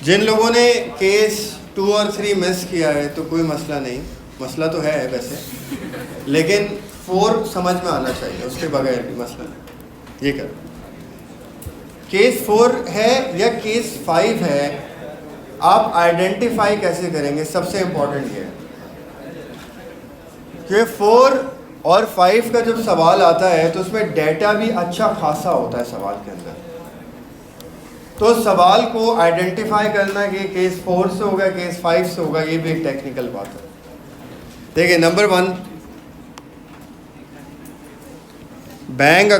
जिन लोगों ने केस 2 और 3 मिस किया है तो कोई मसला नहीं, मसला तो है वैसे, लेकिन 4 समझ में आना चाहिए, उसके बगैर भी मसला नहीं। ये करो, केस 4 है या केस 5 है, आप आइडेंटिफाई कैसे करेंगे, सबसे इंपॉर्टेंट ये है कि 4 और 5 का जब सवाल आता है तो उसमें डेटा भी अच्छा खासा होता है सवाल के अंदर। तो सवाल को आइडेंटिफाई करना कि केस 4 से होगा, केस 5 से होगा, ये भी एक टेक्निकल बात है। देखिए, number 1, bank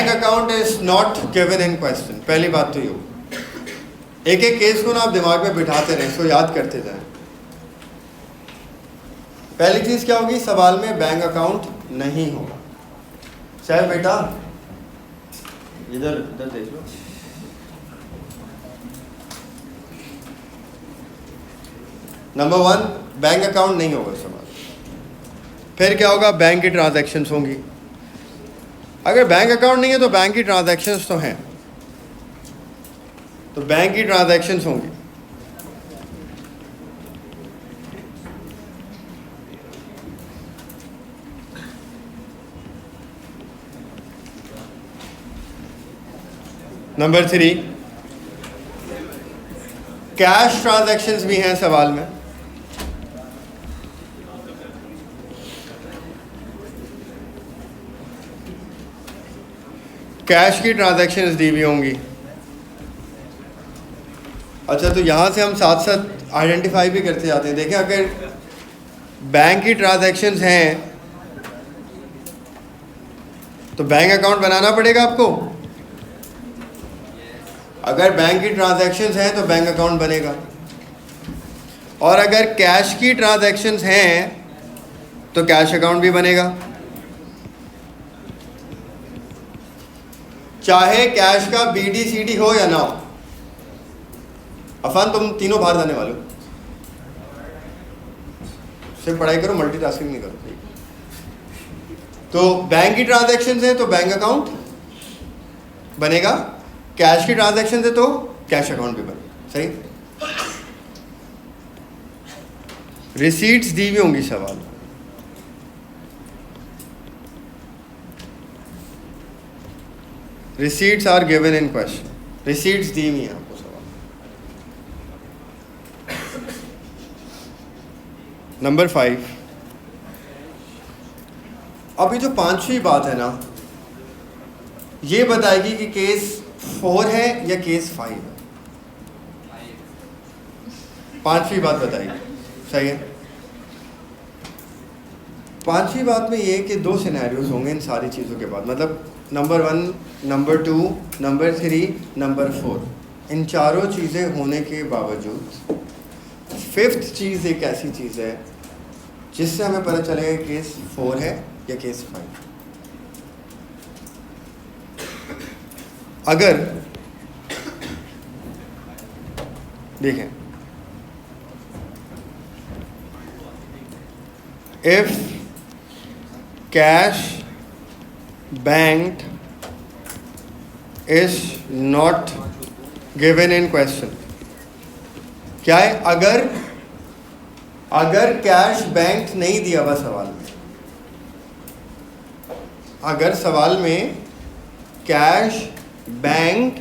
account is not given in question. पहली बात तो ये, एक एक केस को ना आप दिमाग में बिठाते रहें, इसको याद करते जाएं। पहली चीज क्या होगी, सवाल में बैंक अकाउंट नहीं होगा। सैफ बेटा इधर इधर देख लो, नंबर 1 बैंक अकाउंट नहीं होगा सवाल। फिर क्या होगा, बैंक की ट्रांजैक्शंस होंगी। अगर बैंक अकाउंट नहीं है तो बैंक की ट्रांजैक्शंस तो हैं, तो बैंक की ट्रांजैक्शंस होंगी। नंबर 3, कैश ट्रांजैक्शंस भी हैं सवाल में। कैश की ट्रांजैक्शंस दी हुई होंगी। अच्छा, तो यहाँ से हम साथ साथ आइडेंटिफाई भी करते जाते हैं। देखें, अगर बैंक की ट्रांजैक्शंस हैं तो बैंक अकाउंट बनाना पड़ेगा आपको। अगर बैंक की ट्रांजैक्शंस हैं तो बैंक अकाउंट बनेगा, और अगर कैश की ट्रांजैक्शंस हैं तो कैश अकाउंट भी बनेगा। चाहे कैश का BD/CD हो या ना हो। अफान, तुम तीनों बाहर जाने वाले हो, सिर्फ पढ़ाई करो, मल्टीटास्किंग नहीं करो। तो बैंक की ट्रांजैक्शंस है तो बैंक अकाउंट बनेगा, कैश की ट्रांजैक्शंस है तो कैश अकाउंट भी बनेगा। सही। रिसीट्स दी हुई होंगी सवाल। Receipts are given in question. Receipts दी हुई हैं आपको सवाल। नंबर 5, अभी जो 5वीं बात है ना, ये बताएगी कि केस 4 है या केस 5 है। 5वीं बात बताएगी। सही है। 5वीं बात में ये कि 2 सिनेरियोज होंगे इन सारी चीज़ों के बाद, मतलब नंबर 1, नंबर 2, नंबर 3, नंबर 4, इन चारों चीज़ें होने के बावजूद 5th चीज़ एक ऐसी चीज़ है जिससे हमें पता चलेगा केस 4 है या केस 5। अगर देखें, if cash banked is not given in question। क्या है, अगर कैश बैंक नहीं दिया हुआ सवाल में, अगर सवाल में कैश बैंक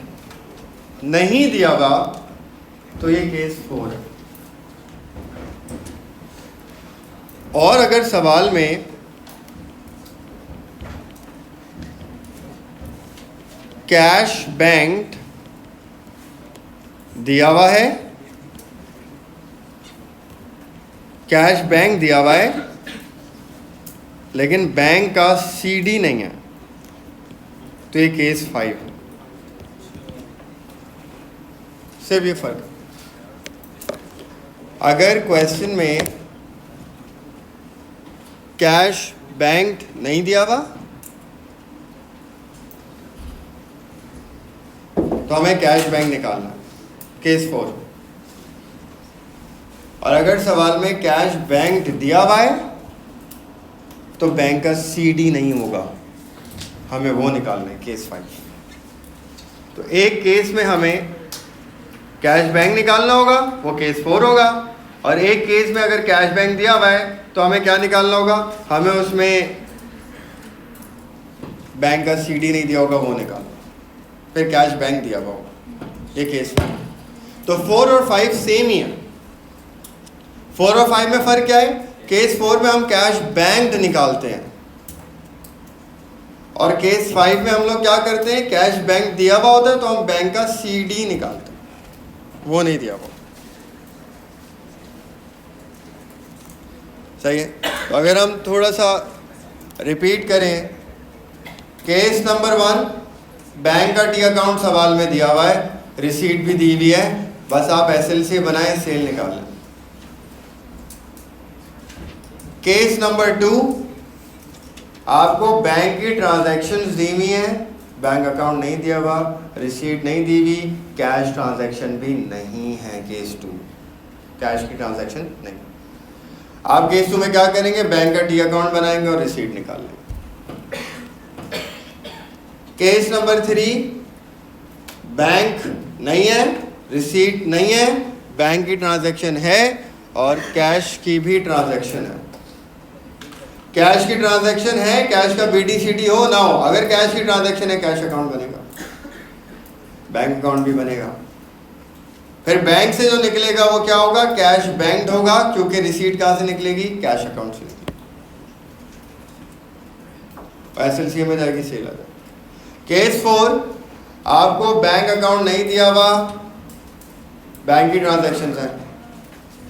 नहीं दिया हुआ तो ये केस 4 है। और अगर सवाल में कैश बैंक दिया हुआ है, कैश बैंक दिया हुआ है लेकिन बैंक का CD नहीं है, तो ये केस 5 है। सिर्फ ये फर्क। अगर क्वेश्चन में कैश बैंक नहीं दिया हुआ तो हमें कैश बैंक निकालना, केस 4। और अगर सवाल में कैश बैंक दिया हुआ है तो बैंक का CD नहीं होगा, हमें वो निकालना है केस 5। तो एक केस में हमें कैश बैंक निकालना होगा, वो केस 4 होगा। और एक केस में अगर कैश बैंक दिया हुआ है तो हमें क्या निकालना होगा, हमें उसमें बैंक का CD नहीं दिया होगा, वो निकालना, फिर कैश बैंक दिया हुआ होगा, ये केस है। तो 4 और 5 सेम ही है। 4 और 5 में फ़र्क क्या है, केस 4 में हम कैश बैंक निकालते हैं और केस 5 में हम लोग क्या करते हैं, कैश बैंक दिया हुआ होता है तो हम बैंक का CD निकालते हैं, वो नहीं दिया हुआ। सही है। तो अगर हम थोड़ा सा रिपीट करें, केस नंबर 1, बैंक का टी अकाउंट सवाल में दिया हुआ है, रिसीट भी दी हुई है, बस आप SLC बनाएं, सेल निकाल लें। केस नंबर 2, आपको बैंक की ट्रांजैक्शंस दी हुई हैं, बैंक अकाउंट नहीं दिया हुआ, रिसीट नहीं दी हुई, कैश ट्रांजैक्शन भी नहीं है। केस 2 कैश की ट्रांजैक्शन नहीं। आप केस 2 में क्या करेंगे, बैंक का टी अकाउंट बनाएंगे और रिसीट निकाल लेंगे। केस नंबर 3, बैंक नहीं है, रिसीट नहीं है, बैंक की ट्रांजैक्शन है और कैश की भी ट्रांजैक्शन है। कैश की ट्रांजैक्शन है, कैश का BD/CD हो ना हो, अगर कैश की ट्रांजैक्शन है कैश अकाउंट बनेगा, बैंक अकाउंट भी बनेगा। फिर बैंक से जो निकलेगा वो क्या होगा, कैश बैंक होगा, क्योंकि रिसीट कहाँ से निकलेगी, कैश अकाउंट से निकलेगी, SLC में जाएगी, सेल आ जाएगी। केस 4, आपको बैंक अकाउंट नहीं दिया हुआ, बैंक की ट्रांजैक्शन है,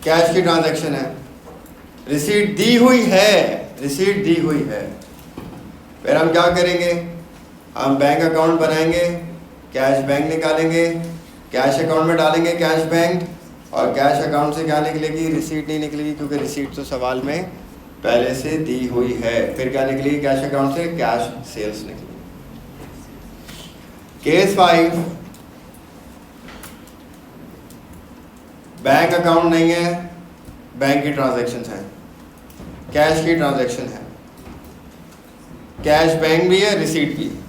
कैश की ट्रांजैक्शन है, रिसीट दी हुई है, रिसीट दी हुई है। फिर हम क्या करेंगे, हम बैंक अकाउंट बनाएंगे, कैश बैंक निकालेंगे, कैश अकाउंट में डालेंगे कैश बैंक, और कैश अकाउंट से क्या निकलेगी, रिसीट नहीं निकलेगी, क्योंकि रिसीट तो सवाल में पहले से दी हुई है। फिर क्या निकलेगी कैश अकाउंट से, कैश सेल्स निकलेगी। केस 5, बैंक अकाउंट नहीं है, बैंक की ट्रांजैक्शन है, कैश की ट्रांजैक्शन है, कैश बैंक भी है, रिसीट भी है।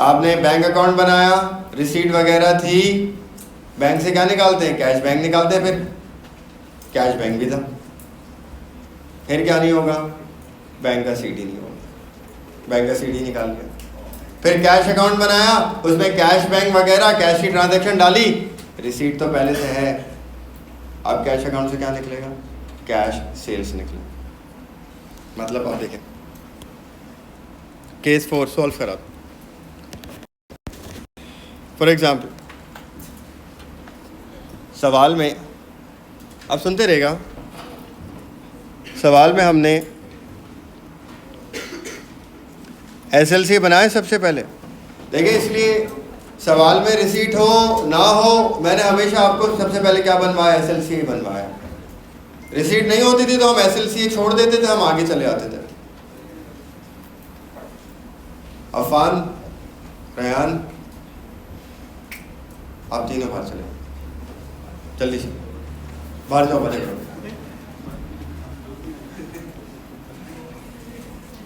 आपने बैंक अकाउंट बनाया, रिसीट वगैरह थी, बैंक से क्या निकालते हैं, कैश बैंक निकालते हैं, फिर कैश बैंक भी था, फिर क्या नहीं होगा, बैंक का CD नहीं होगा, बैंक का CD निकाल लिया। फिर कैश अकाउंट बनाया, उसमें कैश बैंक वगैरह, कैश की ट्रांजैक्शन डाली, रिसीट तो पहले से है, अब कैश अकाउंट से क्या निकलेगा, कैश सेल्स निकलेगा। मतलब आप देखें, केस 4 सॉल्व करा। फॉर एग्जाम्पल, सवाल में, आप सुनते रहेगा, सवाल में हमने SLC बनाए सबसे पहले। देखिए, इसलिए सवाल में रिसीट हो ना हो, मैंने हमेशा आपको सबसे पहले क्या बनवाया, SLC बनवाया। रिसीट नहीं होती थी तो हम SLC छोड़ देते थे, हम आगे चले आते थे। अफान, रेहान, आप तीनों बाहर चले, जल्दी से बाहर जाओ, बाहर जाओ,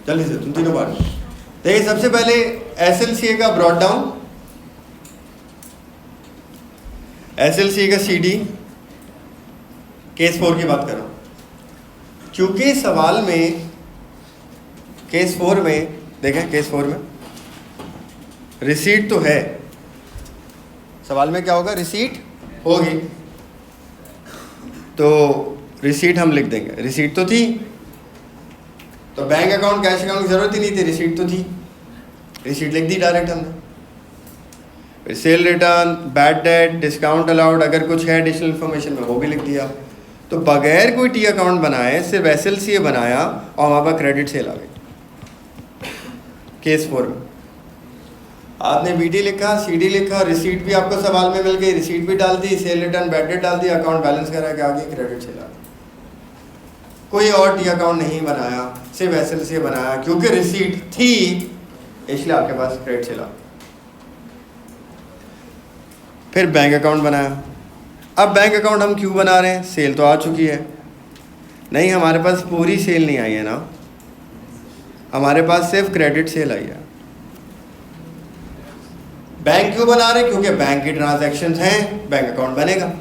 जल्दी से, तुम तीनों बाहर। देखिए, सबसे पहले SLC का ब्रॉड डाउन, SLC का CD, केस 4 की बात कर रहा हूं, क्योंकि सवाल में केस 4 में देखें, केस 4 में रिसीट तो है, सवाल में क्या होगा, रिसीट होगी, तो रिसीट हम लिख देंगे, रिसीट तो थी, तो बैंक अकाउंट कैश अकाउंट की जरूरत ही नहीं थी, रिसीट तो थी, रिसीट लिख दी डायरेक्ट हमने। फिर cell return, bad debt, discount allowed, अगर कुछ है एडिशनल इन्फॉर्मेशन में वो भी लिख दिया। तो बगैर कोई टी अकाउंट बनाए सिर्फ SLC बनाया और वहाँ पर क्रेडिट सेल आ गई। केस 4 में आपने BD लिखा, CD लिखा, रिसीट भी आपको सवाल में मिल गई, रिसीट भी डाल दी, सेल रिटर्न, बैड डेट डाल दी, अकाउंट बैलेंस करा के आगे क्रेडिट सेल आ गई। कोई और टी अकाउंट नहीं बनाया, सिर्फ SLC बनाया, क्योंकि रिसीट थी इसलिए आपके पास क्रेडिट सेल आ गई। फिर बैंक अकाउंट बनाया। अब बैंक अकाउंट हम क्यों बना रहे हैं, सेल तो आ चुकी है, नहीं, हमारे पास पूरी सेल नहीं आई है ना, हमारे पास सिर्फ क्रेडिट सेल आई है। बैंक क्यों बना रहे? क्योंकि बैंक की ट्रांजैक्शंस हैं, बैंक अकाउंट बनेगा।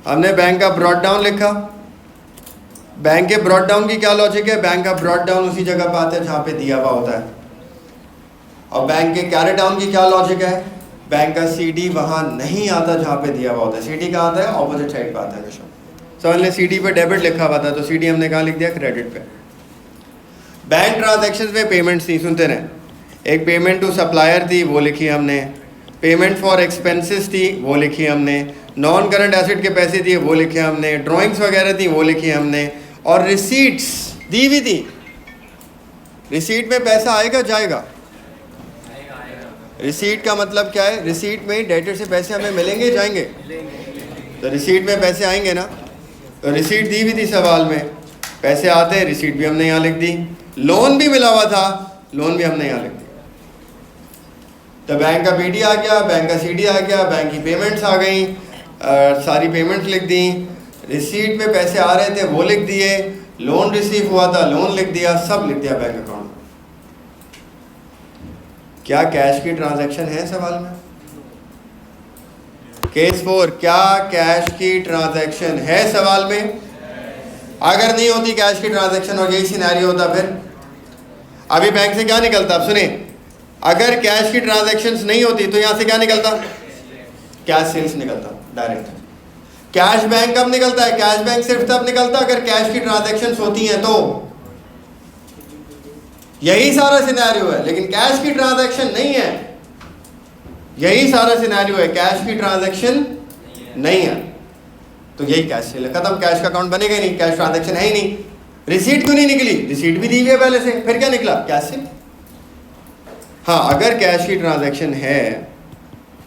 हमने बैंक का ब्रॉड डाउन लिखा। बैंक के ब्रॉड डाउन की क्या लॉजिक है? बैंक का ब्रॉड डाउन उसी जगह पर आता है जहाँ पे दिया हुआ होता है। और बैंक के कैरी डाउन की क्या लॉजिक है? बैंक का सीडी वहाँ नहीं आता जहाँ पे दिया हुआ होता है। सीडी कहाँ आता है? ऑपोजिट साइड पर आता है हमेशा। सो हमने सीडी पे डेबिट लिखा हुआ था, तो सीडी हमने कहाँ लिख दिया? क्रेडिट पे। बैंक ट्रांजैक्शंस में पेमेंट्स नहीं, सुनते रहे। एक पेमेंट टू सप्लायर थी, वो लिखी हमने। पेमेंट फॉर एक्सपेंसेस थी, वो लिखी हमने। नॉन करंट एसेट के पैसे दिए, वो लिखे हमने। ड्राइंग्स वगैरह थी, वो लिखी हमने। और रिसीट्स दी हुई थी। रिसीट में पैसा आएगा जाएगा? रिसीट का मतलब क्या है? रिसीट में डेटर से पैसे हमें मिलेंगे जाएंगे? तो रिसीट में पैसे आएंगे ना। तो रिसीट दी हुई थी सवाल में, पैसे आते हैं, रिसीट भी हमने यहाँ लिख दी। लोन भी मिला हुआ था, लोन भी हमने यहाँ लिख दी। तो बैंक का बीडी आ गया, बैंक का सीडी आ गया, बैंक की पेमेंट्स आ गई, सारी पेमेंट्स लिख दी। रिसीट में पैसे आ रहे थे, वो लिख दिए। लोन रिसीव हुआ था, लोन लिख दिया, सब लिख दिया बैंक अकाउंट। क्या कैश की ट्रांजैक्शन है सवाल में? केस 4, क्या कैश की ट्रांजैक्शन है सवाल में? अगर नहीं होती कैश की ट्रांजैक्शन और यही सिनेरियो होता, फिर अभी बैंक से क्या निकलता? अब सुने, अगर कैश की ट्रांजैक्शंस नहीं होती तो यहां से क्या निकलता? कैश सेल्स निकलता डायरेक्ट। कैश बैंक कब निकलता है? कैश बैंक सिर्फ तब निकलता अगर कैश की ट्रांजैक्शंस होती हैं तो। यही सारा सिनेरियो है, लेकिन कैश की ट्रांजैक्शन नहीं है। यही सारा सिनेरियो है, कैश की ट्रांजैक्शन नहीं है, तो यही कैश सेल है, खत्म। कैश का अकाउंट बनेगा ही नहीं, कैश ट्रांजैक्शन है ही नहीं। रिसीट क्यों नहीं निकली? रिसीट भी दी हुई है पहले से, फिर क्या निकला? Cash cell. हाँ, अगर कैश की ट्रांजैक्शन है,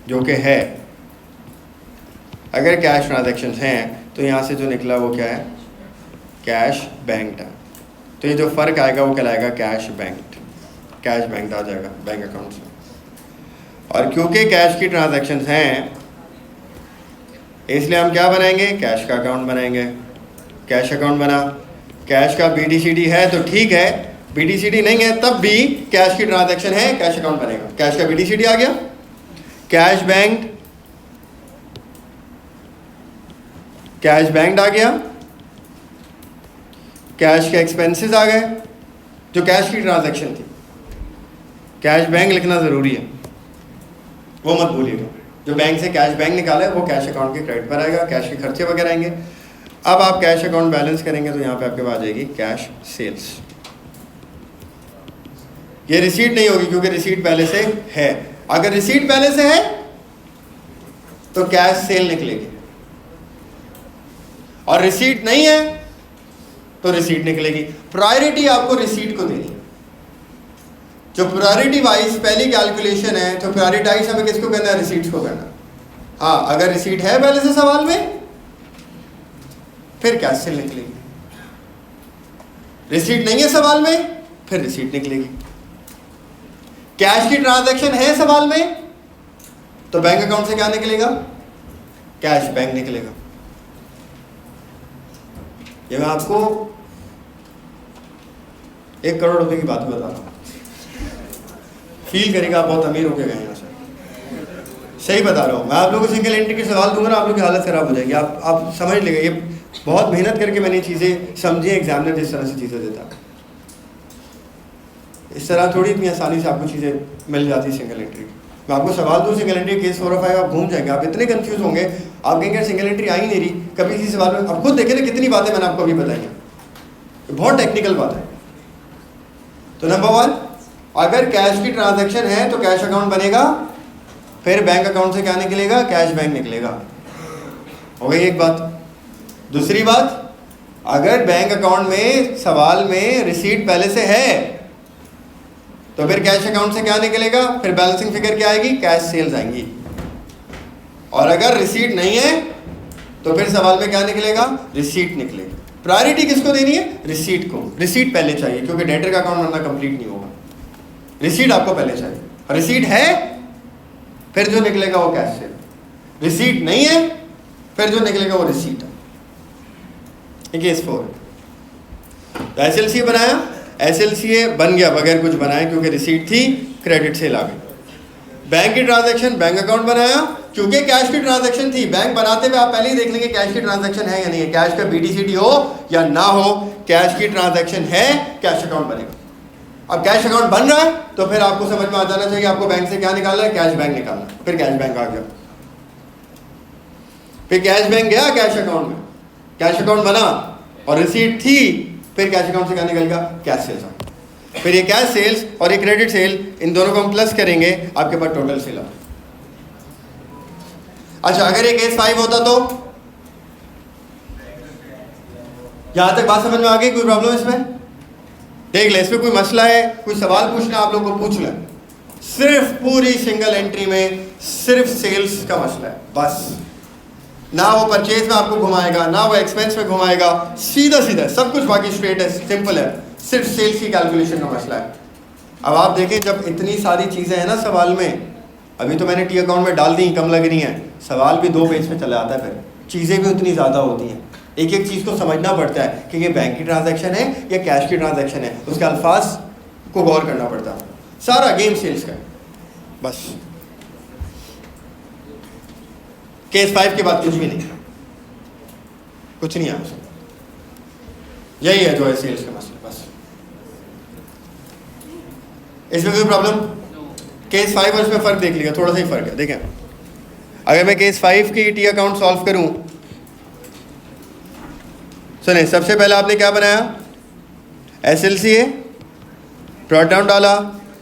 जो कि है, अगर कैश ट्रांजैक्शन हैं तो यहाँ से जो निकला वो क्या है? कैश बैंक है। तो ये जो फ़र्क आएगा वो कहलाएगा कैश बैंक। कैश बैंक आ जाएगा बैंक अकाउंट से। और क्योंकि कैश की ट्रांजैक्शंस हैं, इसलिए हम क्या बनाएंगे? कैश का अकाउंट बनाएंगे। कैश अकाउंट बना, कैश का BDCD है तो ठीक है, BDCD नहीं है तब भी कैश की ट्रांजैक्शन है, कैश अकाउंट बनेगा। कैश का BDCD आ गया, कैश बैंक, कैश बैंक आ गया, कैश के एक्सपेंसेस आ गए, जो कैश की ट्रांजैक्शन थी। कैश बैंक लिखना ज़रूरी है, वो मत भूलिएगा। जो बैंक से कैश बैंक निकाला है वो कैश अकाउंट के क्रेडिट पर आएगा, कैश के खर्चे वगैरह आएंगे। अब आप कैश अकाउंट बैलेंस करेंगे तो यहाँ पे आपके पास आ जाएगी कैश सेल्स। ये रिसीट नहीं होगी क्योंकि रिसीट पहले से है। अगर रिसीट पहले से है तो कैश सेल निकलेगी, और रिसीट नहीं है तो रिसीट निकलेगी। प्रायोरिटी आपको रिसीट को देनी है। जो प्रायोरिटी वाइज पहली कैलकुलेशन है, तो प्रायोरिटाइज हमें किसको करना है? रिसीट्स को करना। हाँ, अगर रिसीट है पहले से सवाल में, फिर कैश सेल निकलेगी। रिसीट नहीं है सवाल में, फिर रिसीट निकलेगी। कैश की ट्रांजैक्शन है सवाल में, तो बैंक अकाउंट से क्या निकलेगा? कैश बैंक निकलेगा। ये मैं आपको 1 करोड़ रुपए की बात बता रहा हूँ, फील करेगा आप बहुत अमीर होके गए यहाँ से। सही बता रहा हूँ मैं। आप लोगों को सिंगल एंट्री के सवाल दूंगा ना, आप लोग की हालत खराब हो जाएगी। आप समझ लेंगे। ये बहुत मेहनत करके मैंने चीज़ें समझी, एग्जामिनर जिस तरह से चीज़ें देता, इस तरह थोड़ी इतनी आसानी से आपको चीज़ें मिल जाती सिंगल एंट्री। मैं आपको सवाल दूँ सिंगल एंट्री केस 4 और 5, आप घूम जाएंगे, आप इतने कंफ्यूज होंगे, आप कहेंगे सिंगल एंट्री आ ही नहीं रही कभी किसी सवाल में। आप खुद देखें ना कितनी बातें मैंने आपको अभी बताई हैं, बहुत टेक्निकल बात है। तो नंबर 1, अगर कैश की ट्रांजैक्शन है तो कैश अकाउंट बनेगा, फिर बैंक अकाउंट से क्या निकलेगा? कैश बैंक निकलेगा। हो गई एक बात। दूसरी बात, अगर बैंक अकाउंट में सवाल में रिसीट पहले से है तो फिर कैश अकाउंट से क्या निकलेगा? फिर बैलेंसिंग फिगर क्या आएगी? कैश सेल्स आएंगी। और अगर रिसीट नहीं है तो फिर सवाल में क्या निकलेगा? रिसीट निकलेगी। प्रायोरिटी किसको देनी है? रिसीट को। रिसीट पहले चाहिए क्योंकि डेटर का अकाउंट वरना कंप्लीट नहीं होगा। रिसीट आपको पहले चाहिए। रिसीट है फिर जो निकलेगा वो कैश सेल। रिसीट नहीं है फिर जो निकलेगा वो रिसीट है। ये केस 4। तो एसएलसीए बनाया, एसएलसीए बन गया बगैर कुछ बनाए क्योंकि रिसीट थी, क्रेडिट सेल आ गई। बैंक की ट्रांजैक्शन, बैंक अकाउंट बनाया क्योंकि कैश की ट्रांजैक्शन थी। बैंक बनाते हुए आप पहले ही देख लेंगे कैश की ट्रांजैक्शन है या नहीं है, कैश का बीडीसीडी हो या ना हो, कैश की ट्रांजैक्शन है, कैश अकाउंट बनेगा। अब कैश अकाउंट बन रहा है तो फिर आपको समझ में आ जाना चाहिए आपको बैंक से क्या निकालना है, कैश बैंक निकालना। फिर कैश बैंक आ गया, फिर कैश बैंक गया कैश अकाउंट में, कैश अकाउंट बना और रिसीट थी, फिर कैश अकाउंट से क्या निकलेगा, कैश सेल्स। फिर ये कैश सेल्स और ये क्रेडिट सेल, इन दोनों को हम प्लस करेंगे, आपके पास टोटल सेल आ। अच्छा, अगर ये केस 5 होता तो यहां तक बात समझ में आ गई? कोई प्रॉब्लम इसमें? देख ले, इसमें कोई मसला है, कोई सवाल पूछना आप लोग को पूछ लें। सिर्फ पूरी सिंगल एंट्री में सिर्फ सेल्स का मसला है बस। ना वो परचेज में आपको घुमाएगा, ना वो एक्सपेंस में घुमाएगा, सीधा सीधा सब कुछ बाकी स्ट्रेट है, सिंपल है, सिर्फ सेल्स की कैलकुलेशन का मसला है। अब आप देखें, जब इतनी सारी चीज़ें हैं ना सवाल में, अभी तो मैंने टी अकाउंट में डाल दी, कम लग रही हैं, सवाल भी 2 पेज पे चला आता है, फिर चीज़ें भी उतनी ज़्यादा होती हैं, एक एक चीज़ को समझना पड़ता है कि ये बैंक की ट्रांजैक्शन है या कैश की ट्रांजैक्शन है, उसके अल्फाज को गौर करना पड़ता है। सारा गेम सेल्स का है बस। केस 5 के बाद कुछ भी नहीं, कुछ नहीं है, यही है जो है सेल्स का मसला बस। इसमें कोई प्रॉब्लम? केस 5 और इसमें फ़र्क देख लिया, थोड़ा सा ही फ़र्क है। देखें, अगर मैं केस 5 की टी अकाउंट सॉल्व करूं, सुने, सबसे पहले आपने क्या बनाया, एसएलसीए, ड्रॉट डाउन डाला,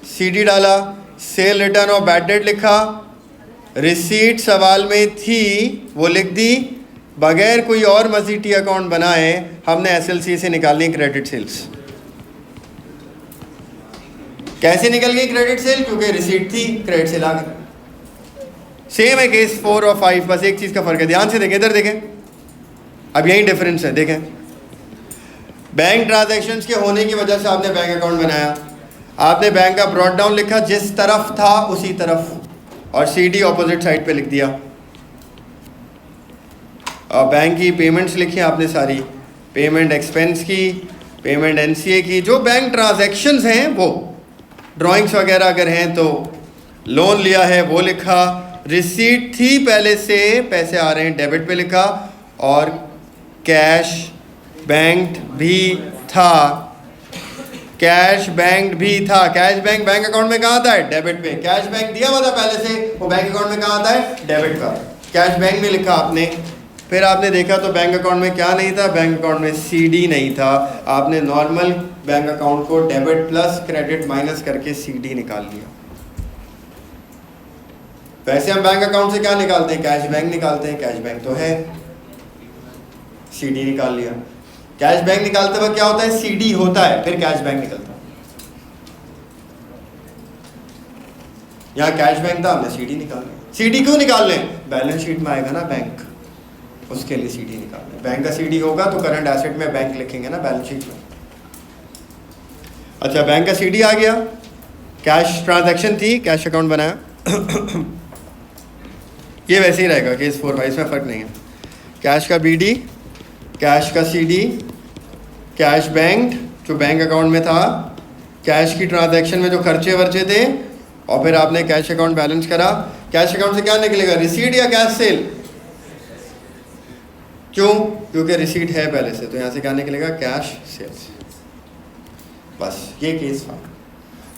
सीडी डाला, सेल रिटर्न और बैड डेट लिखा, रिसीट सवाल में थी वो लिख दी, बगैर कोई और मज़ीद टी अकाउंट बनाए हमने एसएलसीए से निकालनी क्रेडिट सेल्स। कैसे निकल गई क्रेडिट सेल? क्योंकि रिसीट थी, क्रेडिट सेल आ गई। सेम है केस 4 और 5, बस एक चीज़ का फ़र्क है। ध्यान से देखें, इधर देखें, अब यही डिफरेंस है। देखें, बैंक ट्रांजैक्शंस के होने की वजह से आपने बैंक अकाउंट बनाया, आपने बैंक का ब्रॉट डाउन लिखा जिस तरफ था उसी तरफ, और सीडी ऑपोजिट साइड पे लिख दिया, और बैंक की पेमेंट्स लिखी आपने सारी, पेमेंट एक्सपेंस की, पेमेंट एनसीए की, जो बैंक ट्रांजैक्शंस हैं वो, ड्राइंग्स वगैरह अगर हैं तो, लोन लिया है वो लिखा, रिसीट थी पहले से, पैसे आ रहे हैं डेबिट पे लिखा, और कैश बैंक भी था, कैश बैंक भी था। कैश बैंक बैंक अकाउंट में कहाँ आता है? डेबिट पे। कैश बैंक दिया हुआ था पहले से, वो बैंक अकाउंट में कहाँ आता है? डेबिट का। कैश बैंक में लिखा आपने, फिर आपने देखा तो बैंक अकाउंट में क्या नहीं था, बैंक अकाउंट में सीडी नहीं था, आपने नॉर्मल बैंक अकाउंट को डेबिट प्लस क्रेडिट माइनस करके सीडी निकाल लिया। वैसे हम बैंक अकाउंट से क्या निकालते हैं? कैश बैंक निकालते हैं, कैश बैंक तो है, सीडी निकाल लिया। कैश बैंक निकालते वक्त क्या होता है? सीडी होता है, फिर कैश बैंक निकलता है। यहाँ कैश बैंक था, हमने सीडी निकाल लिया। सीडी क्यों निकाल लें? बैलेंस शीट में आएगा ना बैंक, उसके लिए सीडी निकाल लें। बैंक का सीडी होगा तो करंट एसेट में बैंक लिखेंगे ना बैलेंस शीट में। अच्छा, बैंक का सीडी आ गया, कैश ट्रांजैक्शन थी, कैश अकाउंट बनाया। ये वैसे ही रहेगा केस 4 भाई, इसमें फ़र्क नहीं है। कैश का बीडी, कैश का सीडी, कैश बैंक जो बैंक अकाउंट में था, कैश की ट्रांजैक्शन में जो खर्चे वर्चे थे, और फिर आपने कैश अकाउंट बैलेंस करा। कैश अकाउंट से क्या निकलेगा? रिसीट या कैश सेल? क्यों? क्योंकि रिसीट है पहले से, तो यहाँ से क्या निकलेगा? Cash sales. बस ये केस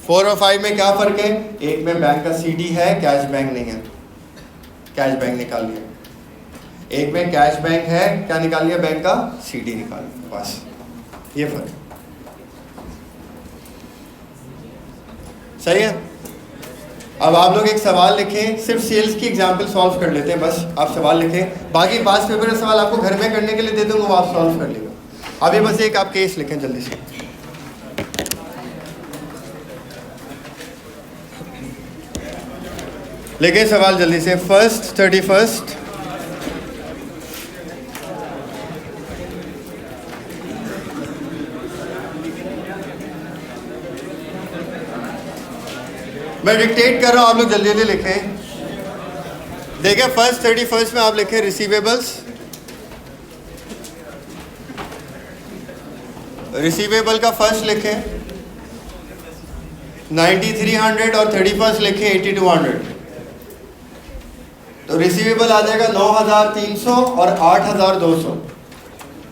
4 और 5 में क्या फ़र्क है? एक में बैंक का सीडी है, कैश बैंक नहीं है, कैश बैंक निकाल लिया। एक में कैश बैंक है, क्या निकाल लिया? बैंक का सीडी निकाल लिया। बस ये फर्क सही है। अब आप लोग एक सवाल लिखें, सिर्फ सेल्स की एग्जांपल सॉल्व कर लेते हैं, बस आप सवाल लिखें, बाकी पास पेपर में सवाल आपको घर में करने के लिए दे दूंगा, वो आप सॉल्व कर लेगा। अभी बस एक आप केस लिखें जल्दी से। लिखें सवाल जल्दी से। 1st 31st मैं डिक्टेट कर रहा हूं, आप लोग जल्दी जल्दी लिखें। देखिए 1st 31st में आप लिखें रिसीवेबल्स, रिसीवेबल का फर्स्ट लिखें 9300 और 31 लिखें 8200, तो रिसीवेबल आ जाएगा 9300 और 8200।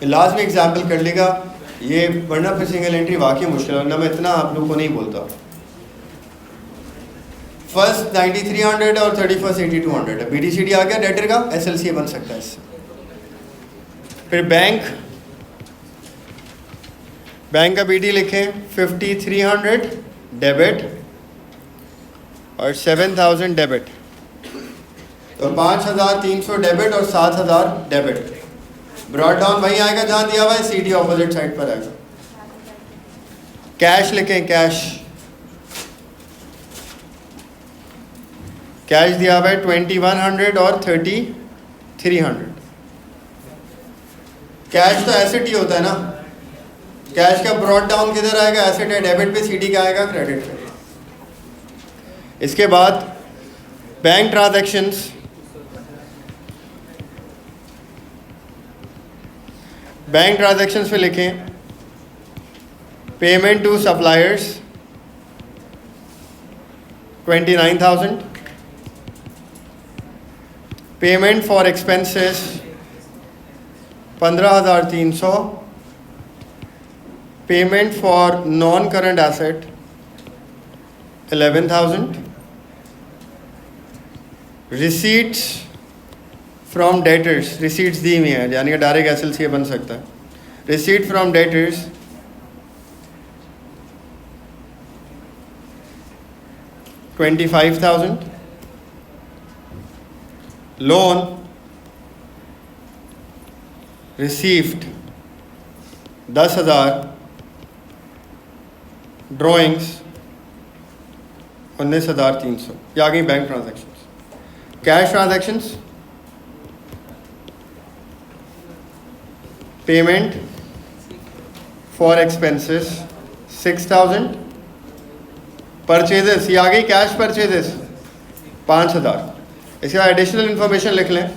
लास्ट में एग्जाम्पल कर लेगा ये, वरना फिर सिंगल एंट्री वाकई मुश्किल है, वरना मैं इतना आप लोग को नहीं बोलता। फर्स्ट 9300 और 31 8200 है, BDCD आ गया डेटर का, SLCA बन सकता है इससे। फिर बैंक का BD लिखें 5300 डेबिट और 7000 डेबिट, तो 5300 डेबिट और 7000 डेबिट। ब्रॉड डाउन वहीं आएगा जहां दिया हुआ है, CD ऑपोजिट साइड पर आएगा। कैश लिखें, कैश दिया हुआ है 2100 और 3300। कैश तो एसेट ही होता है ना, कैश का ब्रॉड डाउन किधर आएगा, एसेट है, डेबिट पे CD का आएगा क्रेडिट पे। इसके बाद बैंक ट्रांजैक्शंस, बैंक ट्रांजैक्शंस पे लिखें payment to suppliers 29,000, payment for expenses 15,300, payment for non current asset 11,000, receipts from debtors, receipts दी हुई हैं यानी कि डायरेक्ट SLCA बन सकता है। Receipt from debtors 25,000, loan received 10,000, drawings 19,300। ये आ गई bank transactions. Cash transactions, payment for expenses 6,000, purchases, ये आ गई कैश परचेजेस 5,000। इसके बाद एडिशनल इंफॉर्मेशन लिख लें,